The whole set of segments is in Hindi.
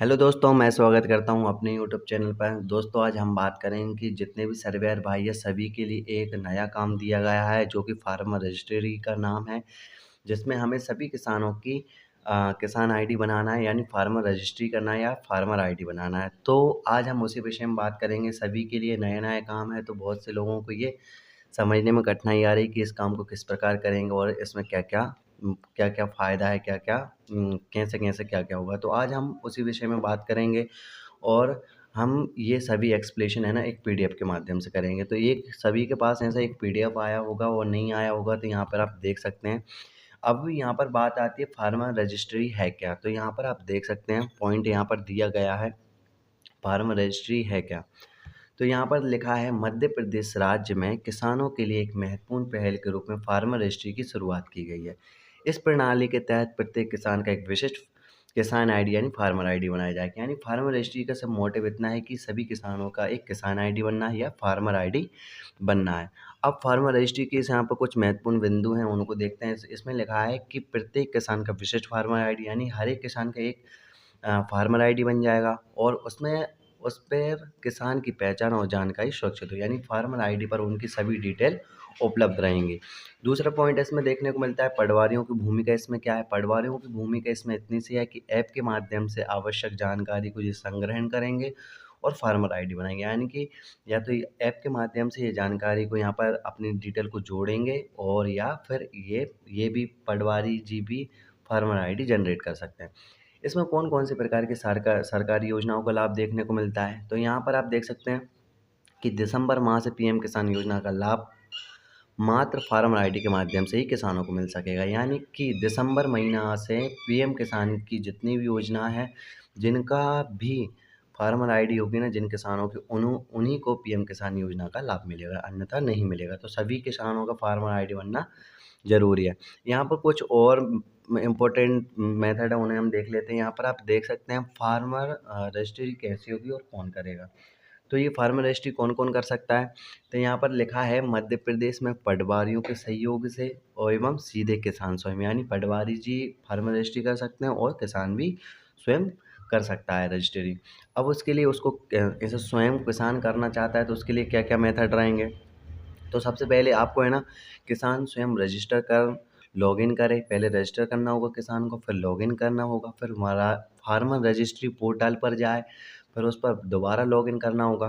हेलो दोस्तों, मैं स्वागत करता हूं अपने यूट्यूब चैनल पर। दोस्तों, आज हम बात करेंगे कि जितने भी सर्वेयर भाई है सभी के लिए एक नया काम दिया गया है जो कि फार्मर रजिस्ट्री का नाम है, जिसमें हमें सभी किसानों की किसान आईडी बनाना है, यानी फार्मर रजिस्ट्री करना है या फार्मर आईडी बनाना है। तो आज हम उसी विषय में बात करेंगे। सभी के लिए नया नया काम है, तो बहुत से लोगों को ये समझने में कठिनाई आ रही कि इस काम को किस प्रकार करेंगे और इसमें क्या-क्या फ़ायदा है, कैसे-कैसे क्या-क्या होगा। तो आज हम उसी विषय में बात करेंगे और हम ये सभी एक्सप्लेनेशन है ना एक पीडीएफ के माध्यम से करेंगे। तो एक सभी के पास ऐसा एक पीडीएफ आया होगा और नहीं आया होगा, तो यहाँ पर आप देख सकते हैं। अब यहाँ पर बात आती है फार्मर रजिस्ट्री है क्या? तो यहाँ पर आप देख सकते हैं पॉइंट यहाँ पर दिया गया है, फार्मर रजिस्ट्री है क्या? तो यहाँ पर लिखा है मध्य प्रदेश राज्य में किसानों के लिए एक महत्वपूर्ण पहल के रूप में फार्मर रजिस्ट्री की शुरुआत की गई है। इस प्रणाली के तहत प्रत्येक किसान का एक विशिष्ट किसान आईडी यानी फार्मर आईडी बनाया जाएगा। यानी फार्मर रजिस्ट्री का सब मोटिव इतना है कि सभी किसानों का एक किसान आईडी बनना है या फार्मर आईडी बनना है। अब फार्मर रजिस्ट्री के यहाँ पर कुछ महत्वपूर्ण बिंदु हैं, उनको देखते हैं। इसमें लिखा है कि प्रत्येक किसान का विशिष्ट फार्मर आईडी, यानी हर एक किसान का एक फार्मर आईडी बन जाएगा और उस पर किसान की पहचान और जानकारी सुरक्षित हो, यानी फार्मर आईडी पर उनकी सभी डिटेल उपलब्ध रहेंगी। दूसरा पॉइंट इसमें देखने को मिलता है पटवारियों की भूमिका। इसमें क्या है, पटवारियों की भूमिका इसमें इतनी सी है कि ऐप के माध्यम से आवश्यक जानकारी को ये संग्रहण करेंगे और फार्मर आईडी बनाएंगे। यानी कि या तो ऐप के माध्यम से ये जानकारी को यहाँ पर अपनी डिटेल को जोड़ेंगे और या फिर ये भी पटवारी जी भी फार्मर आईडी जनरेट कर सकते हैं। इसमें कौन-कौन से प्रकार के सरकारी योजनाओं का लाभ देखने को मिलता है? तो यहाँ पर आप देख सकते हैं कि दिसंबर माह से पीएम किसान योजना का लाभ मात्र फार्मर आईडी के माध्यम से ही किसानों को मिल सकेगा। यानी कि दिसंबर महीना से पीएम किसान की जितनी भी योजना है, जिनका भी फार्मर आईडी होगी ना, जिन किसानों की उन्हीं को पीएम किसान योजना का लाभ मिलेगा, अन्यथा नहीं मिलेगा। तो सभी किसानों का फार्मर आईडी बनना ज़रूरी है। यहाँ पर कुछ और इम्पोर्टेंट मेथड है, उन्हें हम देख लेते हैं। यहाँ पर आप देख सकते हैं फार्मर रजिस्ट्री कैसी होगी और कौन करेगा। तो ये फार्मर रजिस्ट्री कौन-कौन कर सकता है? तो यहाँ पर लिखा है मध्य प्रदेश में पटवारियों के सहयोग से और एवं सीधे किसान स्वयं, यानी पटवारी जी फार्मर रजिस्ट्री कर सकते हैं और किसान भी स्वयं कर सकता है रजिस्ट्री। अब उसके लिए उसको जैसे स्वयं किसान करना चाहता है तो उसके लिए क्या-क्या मेथड रहेंगे? तो सबसे पहले आपको है ना किसान स्वयं रजिस्टर कर लॉगिन करे। पहले रजिस्टर करना होगा किसान को, फिर लॉगिन करना होगा, फिर हमारा फार्मर रजिस्ट्री पोर्टल पर जाए, फिर उस पर दोबारा लॉगिन करना होगा।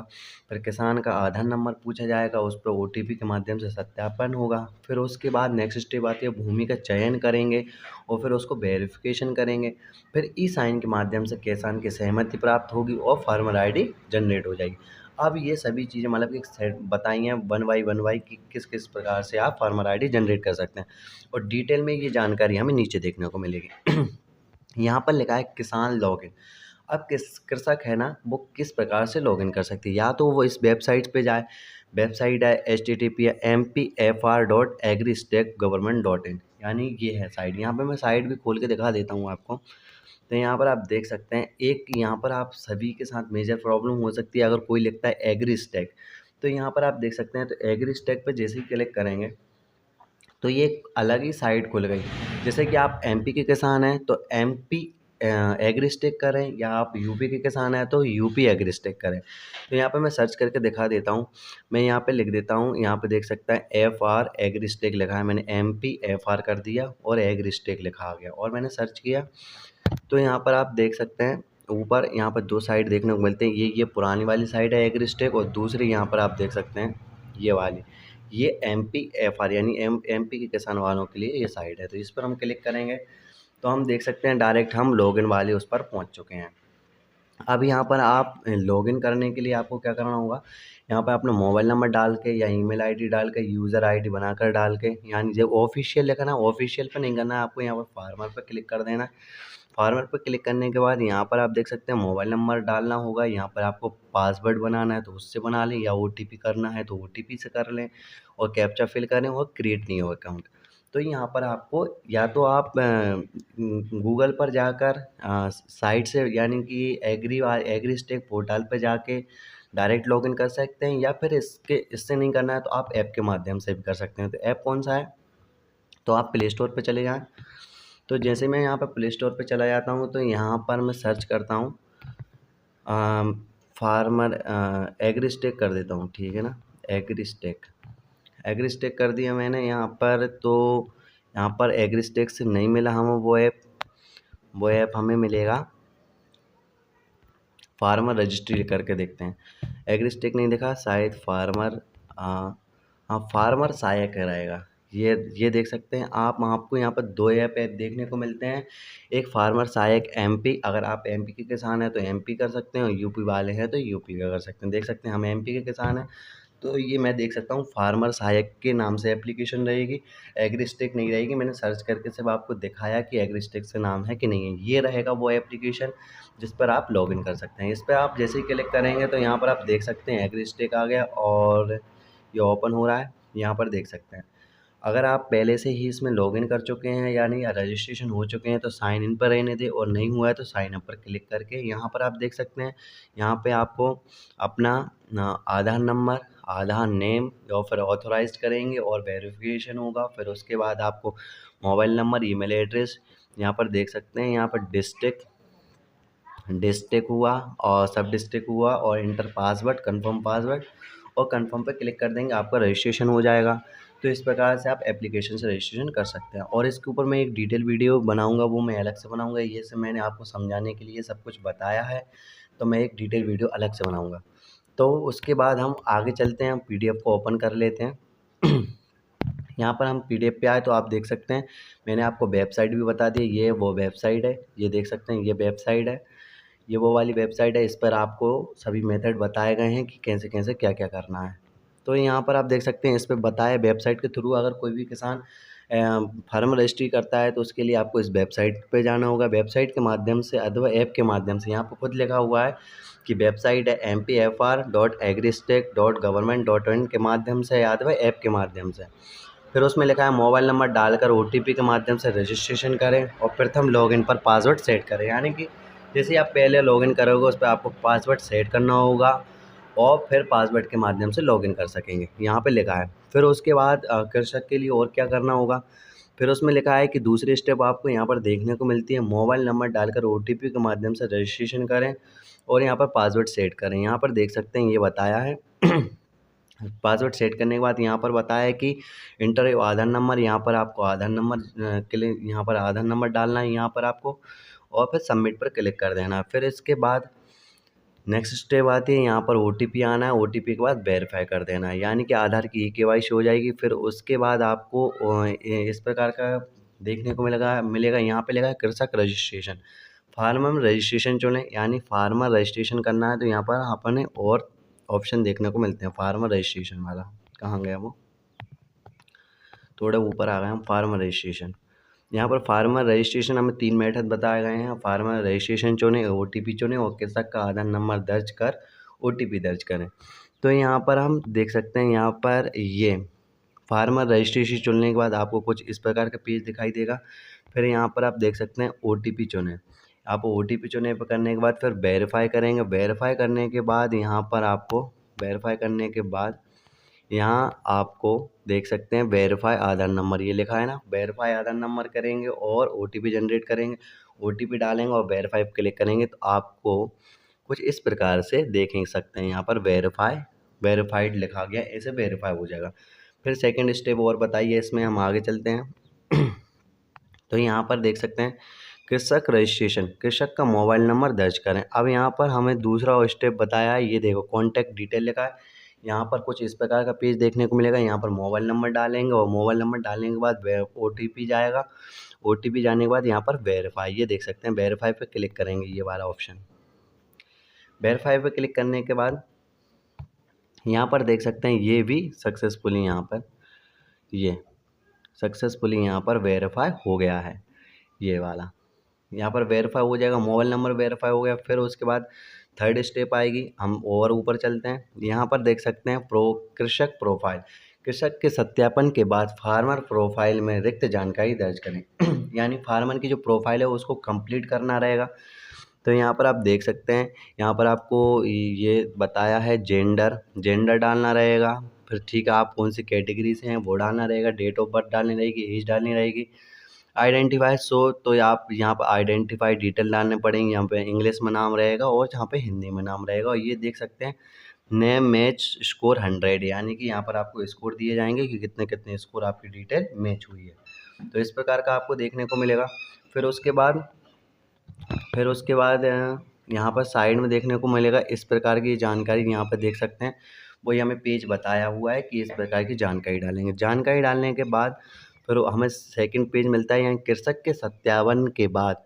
फिर किसान का आधार नंबर पूछा जाएगा, उस पर ओटीपी के माध्यम से सत्यापन होगा। फिर उसके बाद नेक्स्ट स्टेप आती है, भूमि का चयन करेंगे और फिर उसको वेरिफिकेशन करेंगे। फिर ई साइन के माध्यम से किसान की सहमति प्राप्त होगी और फार्मर आईडी जनरेट हो जाएगी। अब ये सभी चीज़ें मतलब एक सेट बताई हैं वन बाई कि किस-किस प्रकार से आप फार्मर आईडी जनरेट कर सकते हैं और डिटेल में ये जानकारी हमें नीचे देखने को मिलेगी। यहाँ पर लिखा है किसान लॉगिन। अब किस कृषक है ना, वो किस प्रकार से लॉगिन कर सकती है, या तो वो इस वेबसाइट पे जाए। वेबसाइट है http://mpfr.agristackgovernment.in, यानी ये है साइट। यहाँ पे मैं साइट भी खोल के दिखा देता हूँ आपको। तो यहाँ पर आप देख सकते हैं, एक यहाँ पर आप सभी के साथ मेजर प्रॉब्लम हो सकती है अगर कोई लिखता है एग्रीस्टैक। तो यहाँ पर आप देख सकते हैं, तो एग्रीस्टैक पे जैसे ही क्लिक करेंगे तो ये एक अलग ही साइट खुल गई। जैसे कि आप एमपी के किसान हैं तो एमपी एग्रीस्टेक करें, या आप यूपी के किसान हैं तो यूपी एग्रीस्टेक करें। तो यहाँ पे मैं सर्च करके दिखा देता हूँ। मैं यहाँ पे लिख देता हूँ, यहाँ पे देख सकते हैं एफआर एग्रीस्टेक लिखा है, मैंने एमपी एफआर कर दिया और एग्रीस्टेक लिखा आ गया और मैंने सर्च किया। तो यहाँ पर आप देख सकते हैं ऊपर यहाँ पर दो साइट देखने को मिलते हैं। ये पुरानी वाली साइट है एग्रीस्टेक, और दूसरी यहाँ पर आप देख सकते हैं ये वाली, ये एमपीएफआर यानी एमपी के किसान वालों के लिए ये साइट है। तो इस पर हम क्लिक करेंगे तो हम देख सकते हैं डायरेक्ट हम लॉगिन वाले उस पर पहुंच चुके हैं। अब यहाँ पर आप लॉगिन करने के लिए आपको क्या करना होगा, यहाँ पर अपना मोबाइल नंबर डाल के या ईमेल आईडी डाल के, यूज़र आईडी बनाकर डाल के, यानी जब ऑफिशियल लिखना है, ऑफिशियल पर नहीं करना है आपको, यहाँ पर फार्मर पर क्लिक कर देना है। फार्मर पर क्लिक करने के बाद यहाँ पर आप देख सकते हैं मोबाइल नंबर डालना होगा। यहाँ पर आपको पासवर्ड बनाना है तो उससे बना लें, या ओटीपी करना है तो ओटीपी से कर लें, और कैप्चा फिल करें और क्रिएट नहीं हो अकाउंट। तो यहाँ पर आपको या तो आप गूगल पर जाकर साइट से, यानी कि एग्रीस्टेक पोर्टल पर जाके डायरेक्ट लॉगिन कर सकते हैं, या फिर इससे नहीं करना है तो आप ऐप के माध्यम से भी कर सकते हैं। तो ऐप कौन सा है, तो आप प्ले स्टोर पर चले जाएँ। तो जैसे मैं यहाँ पर प्ले स्टोर पे चला जाता हूँ तो यहाँ पर मैं सर्च करता हूँ फार्मर एग्रीस्टेक कर देता हूँ, ठीक है ना। एग्रीस्टेक एग्रीस्टेक कर दिया मैंने यहाँ पर। तो यहाँ पर एग्रीस्टेक से नहीं मिला हमें वो ऐप हमें मिलेगा फार्मर रजिस्ट्री करके देखते हैं। एग्रीस्टेक नहीं देखा, शायद फार्मर हाँ फार्मर सहायक रहेगा। ये देख सकते हैं आप, आपको यहाँ पर 2 ऐप देखने को मिलते हैं। एक फार्मर सहायक एमपी, अगर आप एमपी के किसान हैं तो एमपी कर सकते हैं, और यूपी वाले हैं तो यूपी का कर सकते हैं। देख सकते हैं हम एमपी के किसान हैं, तो ये मैं देख सकता हूँ फार्मर सहायक के नाम से एप्लीकेशन रहेगी, एग्रीस्टेक नहीं रहेगी। मैंने सर्च करके सिर्फ आपको दिखाया कि एग्रीस्टेक से नाम है कि नहीं है। ये रहेगा वो एप्लीकेशन जिस पर आप लॉगिन कर सकते हैं। इस पर आप जैसे ही क्लिक करेंगे तो यहाँ पर आप देख सकते हैं एग्रीस्टेक आ गया और ये ओपन हो रहा है। यहाँ पर देख सकते हैं, अगर आप पहले से ही इसमें लॉगिन कर चुके हैं यानी रजिस्ट्रेशन हो चुके हैं तो साइन इन पर रहने दें, और नहीं हुआ है तो साइन अप पर क्लिक करके यहाँ पर आप देख सकते हैं। यहाँ पे आपको अपना आधार नंबर, आधार नेम और फिर ऑथोराइज्ड करेंगे और वेरिफिकेशन होगा। फिर उसके बाद आपको मोबाइल नंबर, ईमेल एड्रेस, यहाँ पर देख सकते हैं। यहाँ पर डिस्ट्रिक्ट हुआ और सब डिस्ट्रिक्ट हुआ और इंटर पासवर्ड, कंफर्म पासवर्ड, और कंफर्म पे क्लिक कर देंगे, आपका रजिस्ट्रेशन हो जाएगा। तो इस प्रकार से आप एप्लीकेशन से रजिस्ट्रेशन कर सकते हैं। और इसके ऊपर मैं एक डिटेल वीडियो बनाऊंगा, वो मैं अलग से बनाऊंगा। ये सब मैंने आपको समझाने के लिए सब कुछ बताया है, तो मैं एक डिटेल वीडियो अलग से बनाऊंगा। तो उसके बाद हम आगे चलते हैं, हम पीडीएफ को ओपन कर लेते हैं। यहाँ पर हम पीडीएफ पे आए तो आप देख सकते हैं, मैंने आपको वेबसाइट भी बता दी। ये वो वेबसाइट है, ये देख सकते हैं, ये वेबसाइट है, ये वो वाली वेबसाइट है। इस पर आपको सभी मेथड बताए गए हैं कि कैसे कैसे क्या क्या करना है। तो यहाँ पर आप देख सकते हैं, इस पर बताए वेबसाइट के थ्रू अगर कोई भी किसान फार्म रजिस्ट्री करता है तो उसके लिए आपको इस वेबसाइट पे जाना होगा। वेबसाइट के माध्यम से अथवा ऐप के माध्यम से, यहाँ पर खुद लिखा हुआ है कि वेबसाइट है mpfr.agristech.government.in के माध्यम से अथवा ऐप के माध्यम से। फिर उसमें लिखा है मोबाइल नंबर डालकर ओटीपी के माध्यम से रजिस्ट्रेशन करें और प्रथम लॉगिन पर पासवर्ड सेट करें। यानी कि जैसे आप पहले लॉगिन करोगे उस पर आपको पासवर्ड सेट करना होगा और फिर पासवर्ड के माध्यम से लॉगिन कर सकेंगे, यहाँ पे लिखा है। फिर उसके बाद कृषक के लिए और क्या करना होगा, फिर उसमें लिखा है कि दूसरी स्टेप आपको यहाँ पर देखने को मिलती है, मोबाइल नंबर डालकर ओटीपी के माध्यम से रजिस्ट्रेशन करें और यहाँ पर पासवर्ड सेट करें। यहाँ पर देख सकते हैं ये बताया है। पासवर्ड सेट करने के बाद यहाँ पर बताया है कि इंटर योर आधार नंबर, यहाँ पर आपको आधार नंबर के लिए यहाँ पर आधार नंबर डालना है यहाँ पर आपको, और फिर सबमिट पर क्लिक कर देना है। फिर इसके बाद नेक्स्ट स्टेप आती है, यहाँ पर ओटीपी आना है, ओटीपी के बाद वेरीफाई कर देना है, यानी कि आधार की केवाईसी हो जाएगी। फिर उसके बाद आपको इस प्रकार का देखने को मिलेगा यहाँ पे लिखा है कृषक रजिस्ट्रेशन। फार्मर रजिस्ट्रेशन चुनें, यानी फार्मर रजिस्ट्रेशन करना है तो यहाँ पर अपने और ऑप्शन देखने को मिलते हैं। फार्मर रजिस्ट्रेशन वाला कहाँ गया, वो थोड़ा ऊपर आ गए हम। फार्मर रजिस्ट्रेशन, यहाँ पर फार्मर रजिस्ट्रेशन हमें 3 मेथड बताए गए हैं। फार्मर रजिस्ट्रेशन चुनें, ओटीपी चुनें और कृषक का आधार नंबर दर्ज कर ओटीपी दर्ज करें। तो यहाँ पर हम देख सकते हैं, यहाँ पर ये फार्मर रजिस्ट्रेशन चुनने के बाद आपको कुछ इस प्रकार का पेज दिखाई देगा। फिर यहाँ पर आप देख सकते हैं ओटीपी चुनें, आप ओटीपी चुने पर करने के बाद फिर वेरीफाई करेंगे। वेरीफाई करने के बाद यहाँ पर आपको वेरीफाई करने के बाद यहाँ आपको देख सकते हैं वेरीफाई आधार नंबर, ये लिखा है ना, वेरीफाई आधार नंबर करेंगे और ओटीपी जनरेट करेंगे, ओटीपी डालेंगे और वेरीफाई पर क्लिक करेंगे तो आपको कुछ इस प्रकार से देख सकते हैं, यहाँ पर वेरीफाइड लिखा गया, ऐसे वेरीफाई हो जाएगा। फिर सेकंड स्टेप और बताइए, इसमें हम आगे चलते हैं। तो यहाँ पर देख सकते हैं कृषक रजिस्ट्रेशन, कृषक का मोबाइल नंबर दर्ज करें। अब यहाँ पर हमें दूसरा स्टेप बताया है, ये देखो कॉन्टैक्ट डिटेल लिखा है। यहाँ पर कुछ इस प्रकार का पेज देखने को मिलेगा, यहाँ पर मोबाइल नंबर डालेंगे और मोबाइल नंबर डालने के बाद ओटीपी जाएगा, ओटीपी जाने के बाद यहाँ पर वेरीफाई, ये देख सकते हैं वेरीफाई पे क्लिक करेंगे, ये वाला ऑप्शन। वेरीफाई पे क्लिक करने के बाद यहाँ पर देख सकते हैं ये भी सक्सेसफुली यहाँ पर ये सक्सेसफुली यहाँ पर वेरीफाई हो गया है, ये वाला यहाँ पर वेरीफाई हो जाएगा, मोबाइल नंबर वेरीफाई हो गया। फिर उसके बाद थर्ड स्टेप आएगी, हम और ऊपर चलते हैं। यहाँ पर देख सकते हैं कृषक प्रोफाइल, कृषक के सत्यापन के बाद फार्मर प्रोफाइल में रिक्त जानकारी दर्ज करें। यानी फार्मर की जो प्रोफाइल है उसको कंप्लीट करना रहेगा। तो यहाँ पर आप देख सकते हैं, यहाँ पर आपको ये बताया है जेंडर डालना रहेगा। फिर ठीक है, आप कौन सी कैटेगरी से हैं वो डालना रहेगा, डेट ऑफ बर्थ डालनी रहेगी, एज डालनी रहेगी, आइडेंटिफाई शो, तो आप यहाँ पर आइडेंटिफाई डिटेल डालने पड़ेंगे। यहाँ पे इंग्लिश में नाम रहेगा और यहाँ पे हिंदी में नाम रहेगा। और ये देख सकते हैं नेम मैच स्कोर 100, यानी कि यहाँ पर आपको स्कोर दिए जाएंगे कि कितने कितने स्कोर आपकी डिटेल मैच हुई है। तो इस प्रकार का आपको देखने को मिलेगा। फिर उसके बाद यहाँ पर साइड में देखने को मिलेगा इस प्रकार की जानकारी। यहाँ पर देख सकते हैं वही हमें पेज बताया हुआ है कि इस प्रकार की जानकारी डालेंगे। जानकारी डालने के बाद फिर हमें सेकंड पेज मिलता है। यहाँ कृषक के सत्यापन के बाद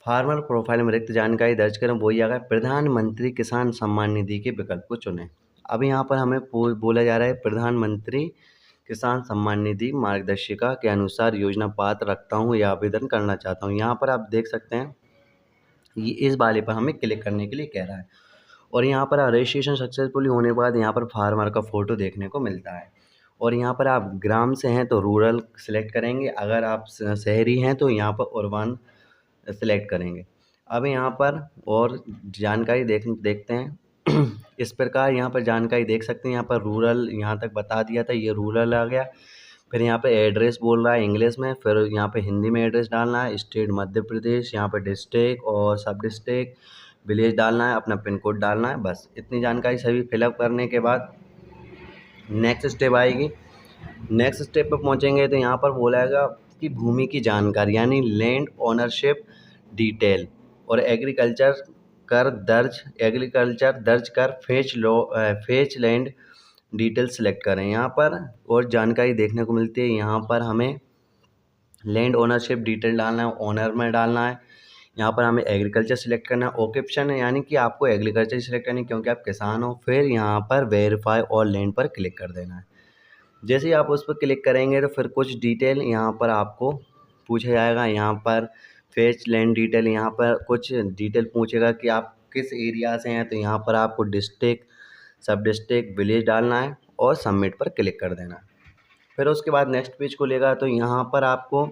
फार्मर प्रोफाइल में रिक्त जानकारी दर्ज करें, वही आएगा प्रधानमंत्री किसान सम्मान निधि के विकल्प को चुनें। अब यहाँ पर हमें बोला जा रहा है प्रधानमंत्री किसान सम्मान निधि मार्गदर्शिका के अनुसार योजना पात्र रखता हूँ या आवेदन करना चाहता हूँ। यहाँ पर आप देख सकते हैं ये इस वाले पर हमें क्लिक करने के लिए कह रहा है। और यहाँ पर रजिस्ट्रेशन सक्सेसफुली होने के बाद यहाँ पर फार्मर का फ़ोटो देखने को मिलता है। और यहाँ पर आप ग्राम से हैं तो रूरल सेलेक्ट करेंगे, अगर आप शहरी हैं तो यहाँ पर urban सेलेक्ट करेंगे। अब यहाँ पर और जानकारी देखते हैं इस प्रकार यहाँ पर जानकारी देख सकते हैं। यहाँ पर रूरल यहाँ तक बता दिया था, ये रूरल आ गया। फिर यहाँ पे एड्रेस बोल रहा है इंग्लिश में, फिर यहाँ पे हिंदी में एड्रेस डालना है। स्टेट मध्य प्रदेश, यहाँ पे डिस्ट्रिक्ट और सब डिस्ट्रिक्ट, विलेज डालना है, अपना पिन कोड डालना है। बस इतनी जानकारी सभी फिलअप करने के बाद नेक्स्ट स्टेप आएगी। नेक्स्ट स्टेप पर पहुँचेंगे तो यहाँ पर बोलाएगा कि भूमि की जानकारी यानी लैंड ओनरशिप डिटेल और एग्रीकल्चर दर्ज कर फेच लैंड डिटेल सेलेक्ट करें। यहाँ पर और जानकारी देखने को मिलती है। यहाँ पर हमें लैंड ओनरशिप डिटेल डालना है, ओनर में डालना है। यहाँ पर हमें एग्रीकल्चर सेलेक्ट करना है, ऑक्यूपेशन है यानी कि आपको एग्रीकल्चर सेलेक्ट करनी है क्योंकि आप किसान हो। फिर यहाँ पर वेरीफाई और लैंड पर क्लिक कर देना है। जैसे ही आप उस पर क्लिक करेंगे तो फिर कुछ डिटेल यहाँ पर आपको पूछा जाएगा। यहाँ पर फेच लैंड डिटेल, यहाँ पर कुछ डिटेल पूछेगा कि आप किस एरिया से हैं, तो यहाँ पर आपको डिस्ट्रिक्ट, सब डिस्ट्रिक्ट, विलेज डालना है और सबमिट पर क्लिक कर देना है। फिर उसके बाद नेक्स्ट पेज को लेगा तो यहाँ पर आपको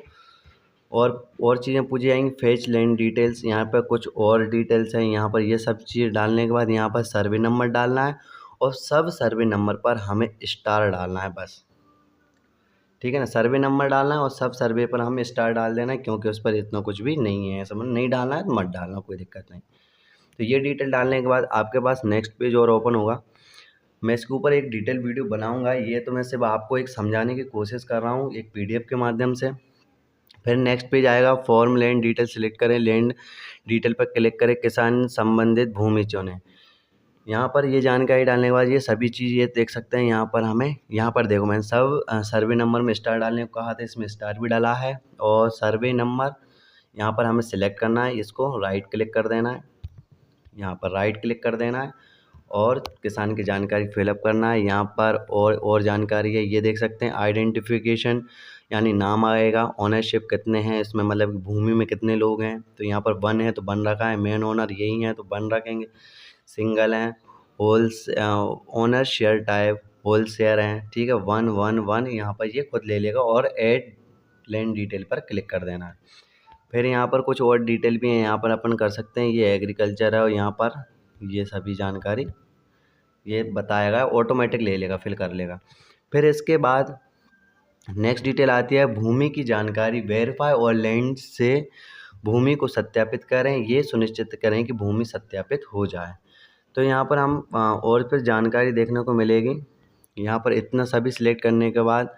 और चीज़ें पूछी जाएंगी। फेच लैंड डिटेल्स, यहाँ पर कुछ और डिटेल्स हैं। यहाँ पर ये सब चीज़ डालने के बाद यहाँ पर सर्वे नंबर डालना है और सब सर्वे नंबर पर हमें स्टार डालना है बस, ठीक है ना। सर्वे नंबर डालना है और सब सर्वे पर हमें स्टार डाल देना है क्योंकि उस पर इतना कुछ भी नहीं है, समझ नहीं डालना है तो मत डालना, कोई दिक्कत नहीं। तो ये डिटेल डालने के बाद आपके पास नेक्स्ट पेज और ओपन होगा। मैं इसके ऊपर एक डिटेल वीडियो बनाऊंगा, ये तो मैं सिर्फ आपको एक समझाने की कोशिश कर रहा हूँ एक PDF के माध्यम से। फिर नेक्स्ट पेज आएगा फॉर्म लैंड डिटेल सेलेक्ट करें, लैंड डिटेल पर क्लिक करें, किसान संबंधित भूमि चुनें। यहाँ पर ये जानकारी डालने के बाद ये सभी चीज़ ये देख सकते हैं। यहाँ पर हमें यहाँ पर देखो मैंने सब सर्वे नंबर में स्टार डालने को कहा था, इसमें स्टार भी डाला है। और सर्वे नंबर यहाँ पर हमें सिलेक्ट करना है, इसको राइट क्लिक कर देना है, यहाँ पर राइट क्लिक कर देना है और किसान की जानकारी फिलअप करना है। यहाँ पर और जानकारी है, ये देख सकते हैं आइडेंटिफिकेशन यानी नाम आएगा, ओनरशिप कितने हैं इसमें, मतलब भूमि में कितने लोग हैं, तो यहाँ पर 1 है तो 1 रखा है, मेन ओनर यही है तो 1 रखेंगे, सिंगल हैं, whole owner share type whole share हैं, ठीक है, 1 1 1 यहाँ पर ये खुद ले लेगा और ऐड लैंड डिटेल पर क्लिक कर देना है। फिर यहाँ पर कुछ और डिटेल भी हैं, यहाँ पर अपन कर सकते हैं, ये एग्रीकल्चर है और यहाँ पर ये सभी जानकारी ये बताएगा, ऑटोमेटिक ले लेगा, फिल कर लेगा। फिर इसके बाद नेक्स्ट डिटेल आती है भूमि की जानकारी, वेरीफाई और लैंड से भूमि को सत्यापित करें, ये सुनिश्चित करें कि भूमि सत्यापित हो जाए। तो यहाँ पर हम और फिर जानकारी देखने को मिलेगी। यहाँ पर इतना सभी सिलेक्ट करने के बाद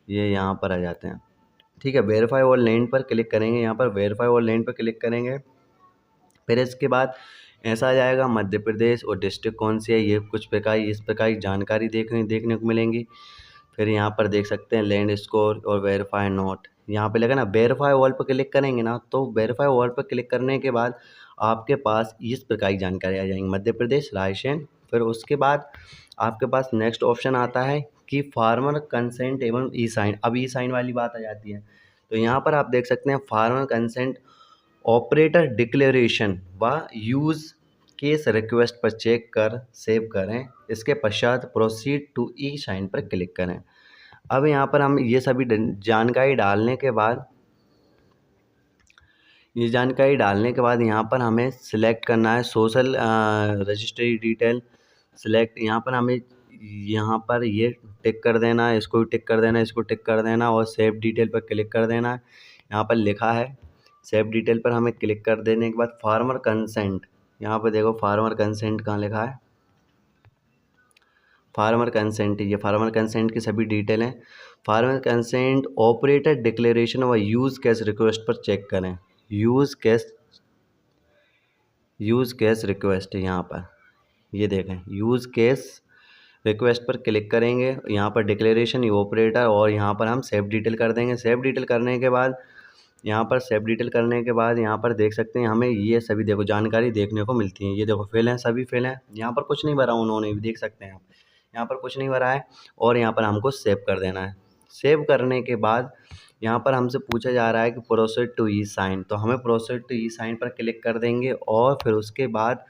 ये यहाँ पर आ जाते हैं, ठीक है। वेरीफाई और लैंड पर क्लिक करेंगे, यहाँ पर वेरीफाई और लैंड पर क्लिक करेंगे। फिर इसके बाद ऐसा आ जाएगा मध्य प्रदेश और डिस्ट्रिक्ट कौन सी है, ये कुछ प्रकार इस प्रकार की जानकारी देखने को मिलेंगी। फिर यहाँ पर देख सकते हैं लैंड स्कोर और वेरीफाई नोट, यहाँ पे लगा ना वेरीफाई ऑल पर क्लिक करेंगे ना, तो वेरीफाई ऑल पर क्लिक करने के बाद आपके पास इस प्रकार की जानकारी आ जाएंगी, मध्य प्रदेश, रायसेन। फिर उसके बाद आपके पास नेक्स्ट ऑप्शन आता है कि फार्मर कंसेंट एवं ई साइन। अब ई साइन वाली बात आ जाती है, तो यहाँ पर आप देख सकते हैं फार्मर कंसेंट ऑपरेटर डिक्लेरेशन व यूज़ केस रिक्वेस्ट पर चेक कर सेव करें, इसके पश्चात प्रोसीड टू ई साइन पर क्लिक करें। अब यहाँ पर हम ये सभी जानकारी डालने के बाद यहाँ पर हमें सिलेक्ट करना है सोशल रजिस्ट्री डिटेल सिलेक्ट। यहाँ पर हमें यहाँ पर ये टिक कर देना है, इसको भी टिक कर देना है, इसको टिक कर देना और सेव डिटेल पर क्लिक कर देना है। यहाँ पर लिखा है सेव डिटेल पर हमें क्लिक कर देने के बाद फार्मर कंसेंट, यहाँ पर देखो फार्मर कंसेंट कहाँ लिखा है, फार्मर कंसेंट, ये फार्मर कंसेंट की सभी डिटेल हैं। फार्मर कंसेंट ऑपरेटर डिक्लेरेशन और यूज़ केस रिक्वेस्ट पर चेक करें। यूज़ केस रिक्वेस्ट यहाँ पर ये देखें, यूज़ केस रिक्वेस्ट पर क्लिक करेंगे, यहाँ पर डिक्लेरेशन ये ऑपरेटर और यहाँ पर हम सेव डिटेल कर देंगे। सेव डिटेल करने के बाद यहाँ पर देख सकते हैं हमें ये सभी देखो जानकारी देखने को मिलती है। ये देखो फिल हैं, सभी फिल हैं, यहाँ पर कुछ नहीं भरा उन्होंने भी, देख सकते हैं आप यहाँ पर कुछ नहीं भरा है और यहाँ पर हमको सेव कर देना है। सेव करने के बाद यहाँ पर हमसे पूछा जा रहा है कि प्रोसीड टू ई साइन, तो हमें प्रोसीड टू ई साइन पर क्लिक कर देंगे और फिर उसके बाद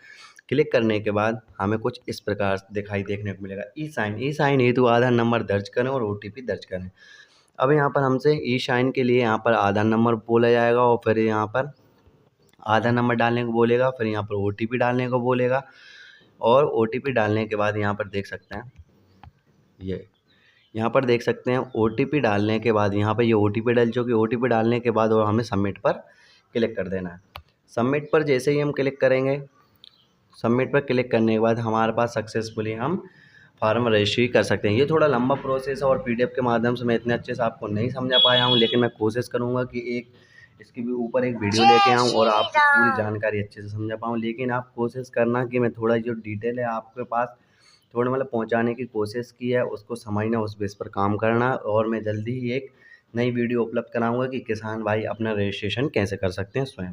क्लिक करने के बाद हमें कुछ इस प्रकार दिखाई देखने को मिलेगा, ई साइन हेतु आधार नंबर दर्ज करें और OTP दर्ज करें। अब यहाँ पर हमसे ई साइन के लिए यहाँ पर आधार नंबर बोला जाएगा और फिर यहाँ पर आधार नंबर डालने को बोलेगा, फिर यहाँ पर OTP डालने को बोलेगा और OTP डालने के बाद यहाँ पर देख सकते हैं यहाँ पर देख सकते हैं OTP डालने के बाद यहाँ पर ये OTP डाल चुकी, OTP डालने के बाद और हमें सबमिट पर क्लिक कर देना है। सबमिट पर जैसे ही हम क्लिक करेंगे, सबमिट पर क्लिक करने के बाद हमारे पास सक्सेसफुली हम फार्म रजिस्ट्री कर सकते हैं। ये थोड़ा लंबा प्रोसेस है और PDF के माध्यम से मैं इतने अच्छे से आपको नहीं समझा पाया हूँ, लेकिन मैं कोशिश करूँगा कि इसके भी ऊपर एक वीडियो लेके आऊँ और आपको पूरी जानकारी अच्छे से समझा पाऊँ। लेकिन आप कोशिश करना कि मैं थोड़ा जो डिटेल है आपके पास थोड़ा मतलब पहुँचाने की कोशिश की है, उसको समझना, उस बेस पर काम करना और मैं जल्दी ही एक नई वीडियो उपलब्ध कराऊँगा कि किसान भाई अपना रजिस्ट्रेशन कैसे कर सकते हैं स्वयं।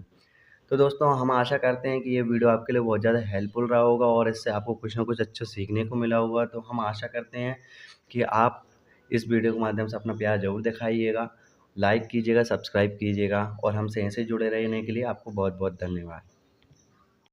तो दोस्तों हम आशा करते हैं कि ये वीडियो आपके लिए बहुत ज़्यादा हेल्पफुल रहा होगा और इससे आपको कुछ ना कुछ अच्छा सीखने को मिला होगा। तो हम आशा करते हैं कि आप इस वीडियो के माध्यम से अपना प्यार ज़रूर दिखाइएगा, लाइक कीजिएगा, सब्सक्राइब कीजिएगा और हमसे ऐसे जुड़े रहने के लिए आपको बहुत बहुत धन्यवाद।